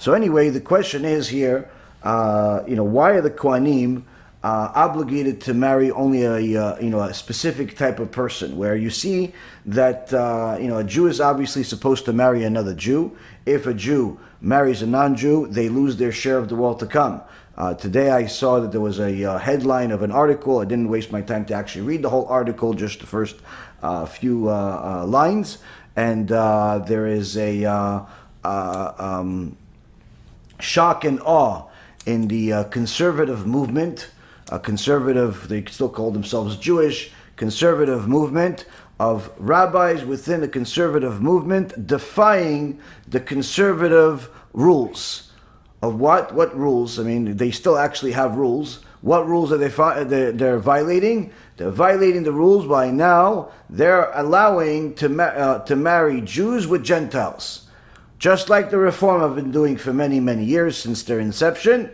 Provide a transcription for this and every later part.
So anyway, the question is here, why are the Kohanim obligated to marry only a specific type of person? Where you see that a Jew is obviously supposed to marry another Jew. If a Jew marries a non-Jew, they lose their share of the world to come. Today I saw that there was a headline of an article. I didn't waste my time to actually read the whole article, just the first few lines. And there is a shock and awe in the conservative movement, conservative, they still call themselves Jewish, conservative movement of rabbis within the conservative movement defying the conservative rules. Of what? What rules? I mean, they still actually have rules. What rules are they're violating? They're violating the rules by now. They're allowing to marry Jews with Gentiles. Just like the Reform have been doing for many, many years since their inception.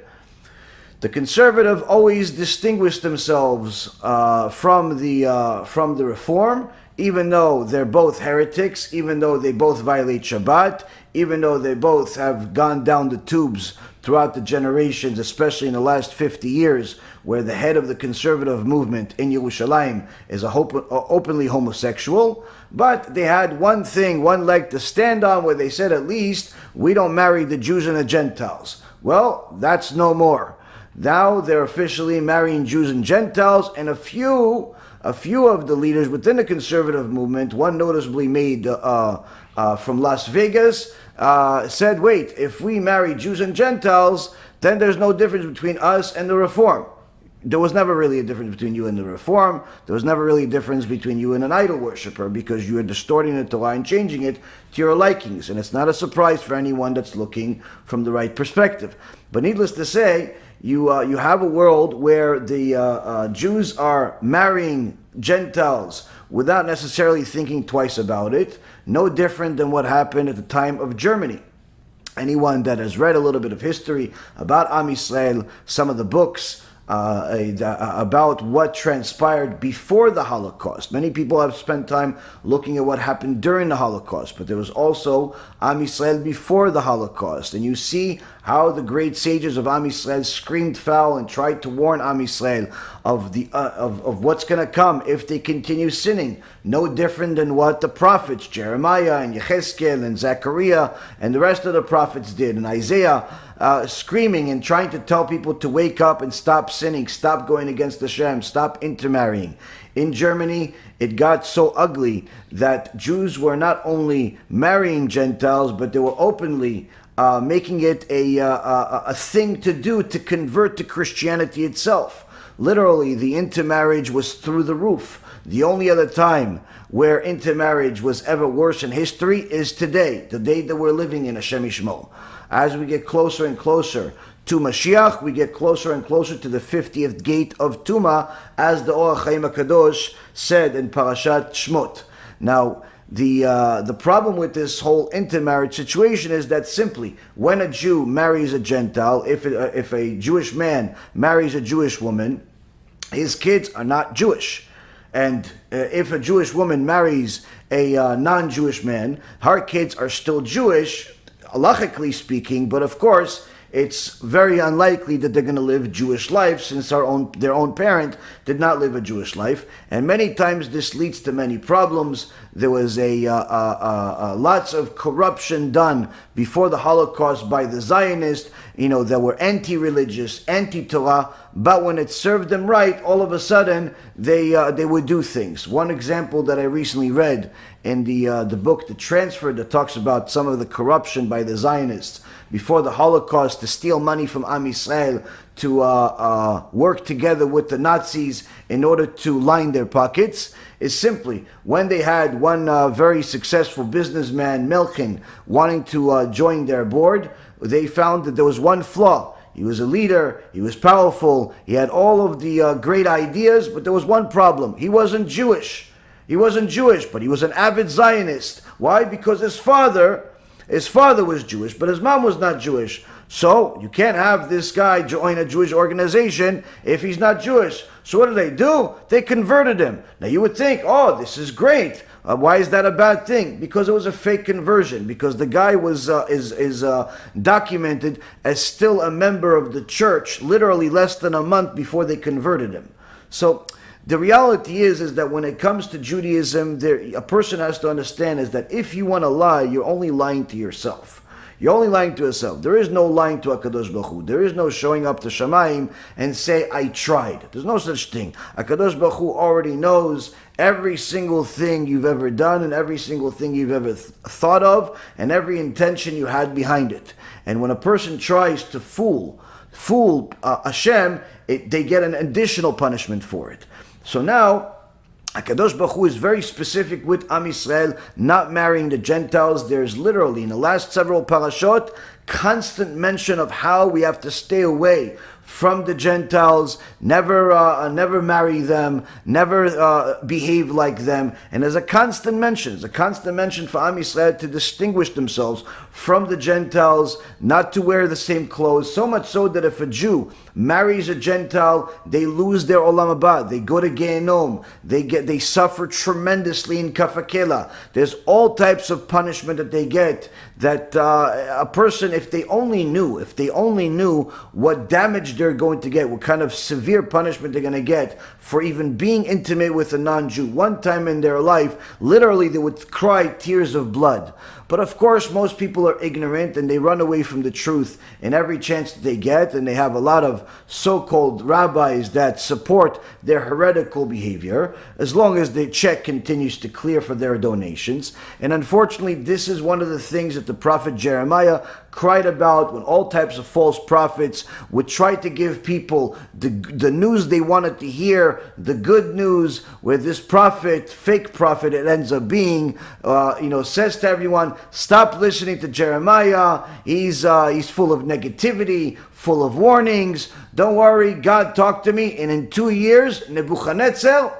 The conservative always distinguished themselves from the Reform, even though they're both heretics, even though they both violate Shabbat, even though they both have gone down the tubes throughout the generations, especially in the last 50 years, where the head of the conservative movement in Yerushalayim is openly homosexual. But they had one thing, one leg to stand on, where they said, at least, we don't marry the Jews and the Gentiles. Well, that's no more. Now they're officially marrying Jews and Gentiles, and a few of the leaders within the conservative movement, one noticeably made from Las Vegas, said, wait, if we marry Jews and Gentiles, then there's no difference between us and the Reform. There was never really a difference between you and the Reform. There was never really a difference between you and an idol worshiper, because you are distorting the Torah and changing it to your likings. And it's not a surprise for anyone that's looking from the right perspective. But needless to say, you have a world where the Jews are marrying Gentiles without necessarily thinking twice about it. No different than what happened at the time of Germany. Anyone that has read a little bit of history about Am Yisrael, some of the books about what transpired before the Holocaust. Many people have spent time looking at what happened during the Holocaust, but there was also Am Yisrael before the Holocaust. And you see how the great sages of Am Yisrael screamed foul and tried to warn Am Yisrael of what's going to come if they continue sinning. No different than what the prophets, Jeremiah and Yechezkel and Zechariah and the rest of the prophets did, and Isaiah, screaming and trying to tell people to wake up and stop sinning, stop going against Hashem, stop intermarrying. In Germany, it got so ugly that Jews were not only marrying Gentiles, but they were openly making it a thing to do to convert to Christianity itself. Literally, the intermarriage was through the roof. The only other time where intermarriage was ever worse in history is today, the day that we're living in, Hashem Yishmor. As we get closer and closer to Mashiach, we get closer and closer to the 50th gate of Tumah, as the Or HaChaim KADOSH said in Parashat Shmot. Now, the problem with this whole intermarriage situation is that simply, when a Jew marries a Gentile, if a Jewish man marries a Jewish woman, his kids are not Jewish. And if a Jewish woman marries a non-Jewish man, her kids are still Jewish, halachically speaking, but of course, it's very unlikely that they're going to live Jewish life, since their own parent did not live a Jewish life. And many times this leads to many problems. There was lots of corruption done before the Holocaust by the Zionists, that were anti-religious, anti-Torah, but when it served them right, all of a sudden they would do things. One example that I recently read in the book, The Transfer, that talks about some of the corruption by the Zionists before the Holocaust to steal money from Am Yisrael, to work together with the Nazis in order to line their pockets, is simply when they had one very successful businessman, Melchin, wanting to join their board, they found that there was one flaw. He was a leader, he was powerful, he had all of the great ideas, but there was one problem. He wasn't Jewish. He wasn't Jewish, but he was an avid Zionist. Why? Because his father His father was Jewish, but his mom was not Jewish. So you can't have this guy join a Jewish organization if he's not Jewish. So what do? They converted him. Now you would think, oh, this is great. Why is that a bad thing? Because it was a fake conversion. Because the guy was is documented as still a member of the church, literally less than a month before they converted him. So the reality is that when it comes to Judaism, a person has to understand is that if you want to lie, you're only lying to yourself. You're only lying to yourself. There is no lying to HaKadosh Baruch Hu. There is no showing up to Shamayim and say, I tried. There's no such thing. HaKadosh Baruch Hu already knows every single thing you've ever done and every single thing you've ever thought of and every intention you had behind it. And when a person tries to fool Hashem, they get an additional punishment for it. So now, HaKadosh Baruch Hu is very specific with Am Yisrael not marrying the Gentiles. There's literally, in the last several parashot, constant mention of how we have to stay away from the Gentiles, never marry them, never behave like them. And there's a constant mention. It's a constant mention for Am Yisrael to distinguish themselves from the Gentiles, not to wear the same clothes. So much so that if a Jew marries a Gentile, they lose their olam haba. They go to Gehinnom. They suffer tremendously in kafakela. There's all types of punishment that they get. That a person, if they only knew what damage they're going to get, what kind of severe punishment they're going to get for even being intimate with a non-Jew. One time in their life, literally they would cry tears of blood. But of course, most people are ignorant and they run away from the truth in every chance that they get, and they have a lot of so-called rabbis that support their heretical behavior, as long as the check continues to clear for their donations. And unfortunately, this is one of the things that the prophet Jeremiah cried about, when all types of false prophets would try to give people the news they wanted to hear, the good news, where this prophet, fake prophet it ends up being, says to everyone, stop listening to Jeremiah, he's full of negativity, full of warnings, don't worry, God talked to me, and in 2 years, Nebuchadnezzar,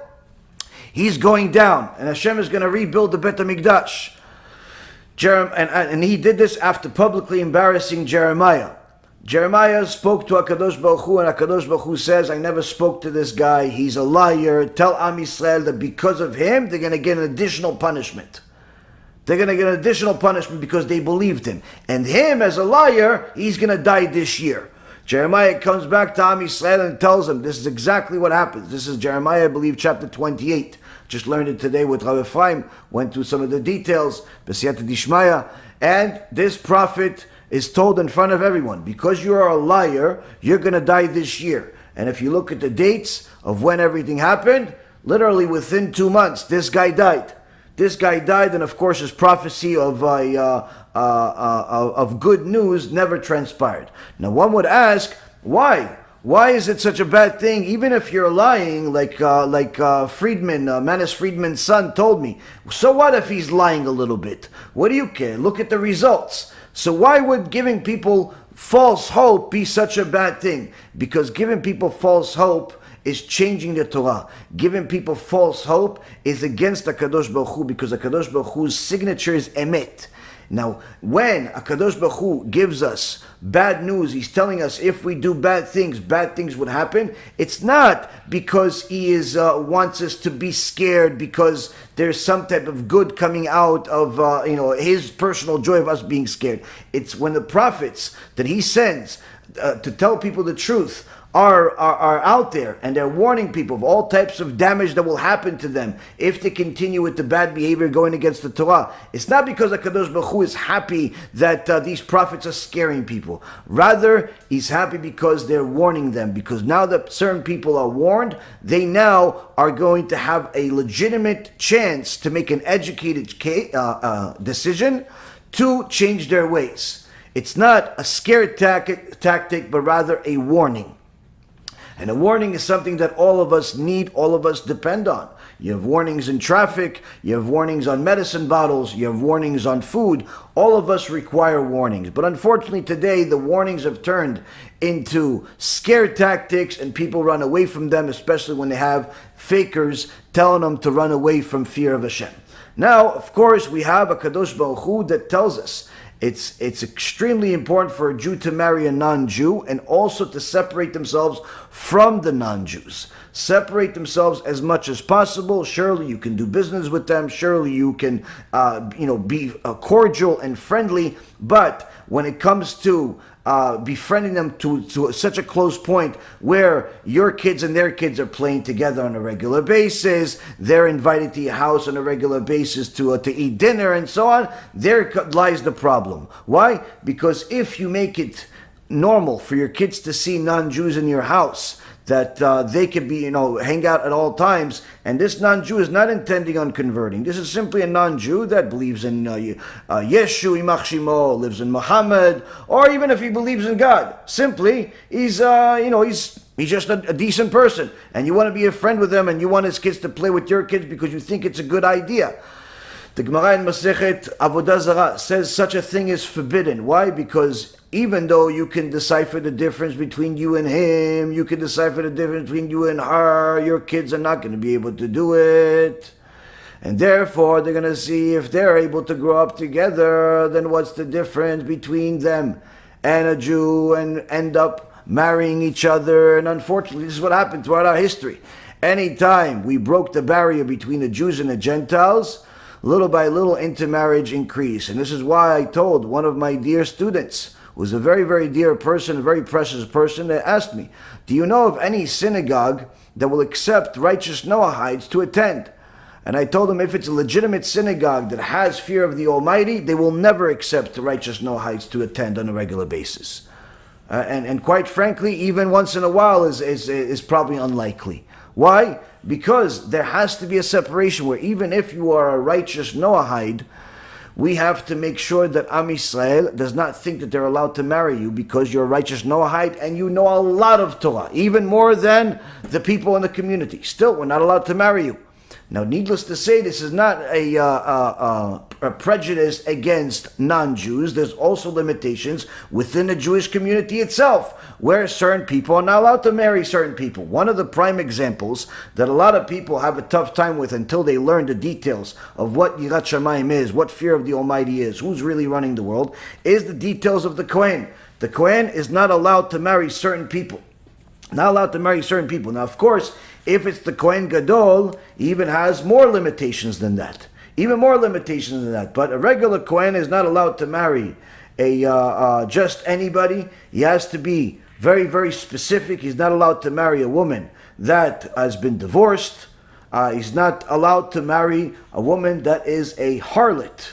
he's going down, and Hashem is going to rebuild the Bet HaMikdash. And he did this after publicly embarrassing Jeremiah. Jeremiah spoke to HaKadosh Baruch Hu, and HaKadosh Baruch Hu says, I never spoke to this guy, he's a liar. Tell Am Yisrael that because of him, they're going to get an additional punishment. They're going to get an additional punishment because they believed him. And him, as a liar, he's going to die this year. Jeremiah comes back to Am Yisrael and tells him, this is exactly what happens. This is Jeremiah, I believe, chapter 28. Just learned it today with Rabbi Ephraim, went through some of the details, B'siyata Dishmaya, and this prophet is told in front of everyone, because you are a liar, you're going to die this year. And if you look at the dates of when everything happened, literally within 2 months, this guy died. This guy died, and of course his prophecy of good news never transpired. Now one would ask, why? Why is it such a bad thing? Even if you're lying, like Friedman, Manis Friedman's son told me. So what if he's lying a little bit? What do you care? Look at the results. So why would giving people false hope be such a bad thing? Because giving people false hope is changing the Torah. Giving people false hope is against HaKadosh Baruch Hu, because HaKadosh Baruch Hu's signature is emet. Now, when HaKadosh Baruch Hu gives us bad news, he's telling us if we do bad things would happen. It's not because he wants us to be scared because there's some type of good coming out of his personal joy of us being scared. It's when the prophets that he sends to tell people the truth are out there, and they're warning people of all types of damage that will happen to them if they continue with the bad behavior going against the Torah. It's not because HaKadosh Baruch Hu is happy that these prophets are scaring people. Rather, he's happy because they're warning them, because now that certain people are warned, they now are going to have a legitimate chance to make an educated decision to change their ways. It's not a scare tactic, but rather a warning. And a warning is something that all of us need, all of us depend on. You have warnings in traffic, you have warnings on medicine bottles, you have warnings on food. All of us require warnings. But unfortunately today, the warnings have turned into scare tactics, and people run away from them, especially when they have fakers telling them to run away from fear of Hashem. Now, of course, we have a Kadosh Baruch Hu that tells us, It's extremely important for a Jew to marry a non-Jew and also to separate themselves from the non-Jews. Separate themselves as much as possible. Surely you can do business with them. Surely you can, be cordial and friendly. But when it comes to befriending them to such a close point where your kids and their kids are playing together on a regular basis, they're invited to your house on a regular basis to eat dinner and so on, there lies the problem. Why? Because if you make it normal for your kids to see non-Jews in your house, that they could be, hang out at all times, and this non-Jew is not intending on converting. This is simply a non-Jew that believes in Yeshu, Imach Shimo, lives in Muhammad, or even if he believes in God, simply he's just a decent person, and you want to be a friend with him, and you want his kids to play with your kids because you think it's a good idea. The Gemara in Masechet Avodah Zarah says such a thing is forbidden. Why? Because even though you can decipher the difference between you and him, you can decipher the difference between you and her, your kids are not going to be able to do it. And therefore, they're going to see if they're able to grow up together, then what's the difference between them and a Jew, and end up marrying each other. And unfortunately, this is what happened throughout our history. Anytime we broke the barrier between the Jews and the Gentiles, little by little intermarriage increased. And this is why I told one of my dear students, who was a very, very dear person, a very precious person, that asked me, do you know of any synagogue that will accept righteous Noahites to attend? And I told him if it's a legitimate synagogue that has fear of the Almighty, they will never accept the righteous Noahites to attend on a regular basis. And quite frankly, even once in a while is probably unlikely. Why? Because there has to be a separation where even if you are a righteous Noahide, we have to make sure that Am Yisrael does not think that they're allowed to marry you because you're a righteous Noahide and you know a lot of Torah, even more than the people in the community. Still, we're not allowed to marry you. Now, needless to say, this is not a prejudice against non-Jews. There's also limitations within the Jewish community itself, where certain people are not allowed to marry certain people. One of the prime examples that a lot of people have a tough time with until they learn the details of what Yirat Shamayim is, what fear of the Almighty is, who's really running the world, is the details of the Kohen. The Kohen is not allowed to marry certain people. Not allowed to marry certain people. Now, of course, if it's the Kohen Gadol, he even has more limitations than that. Even more limitations than that. But a regular Kohen is not allowed to marry just anybody. He has to be very, very specific. He's not allowed to marry a woman that has been divorced. He's not allowed to marry a woman that is a harlot.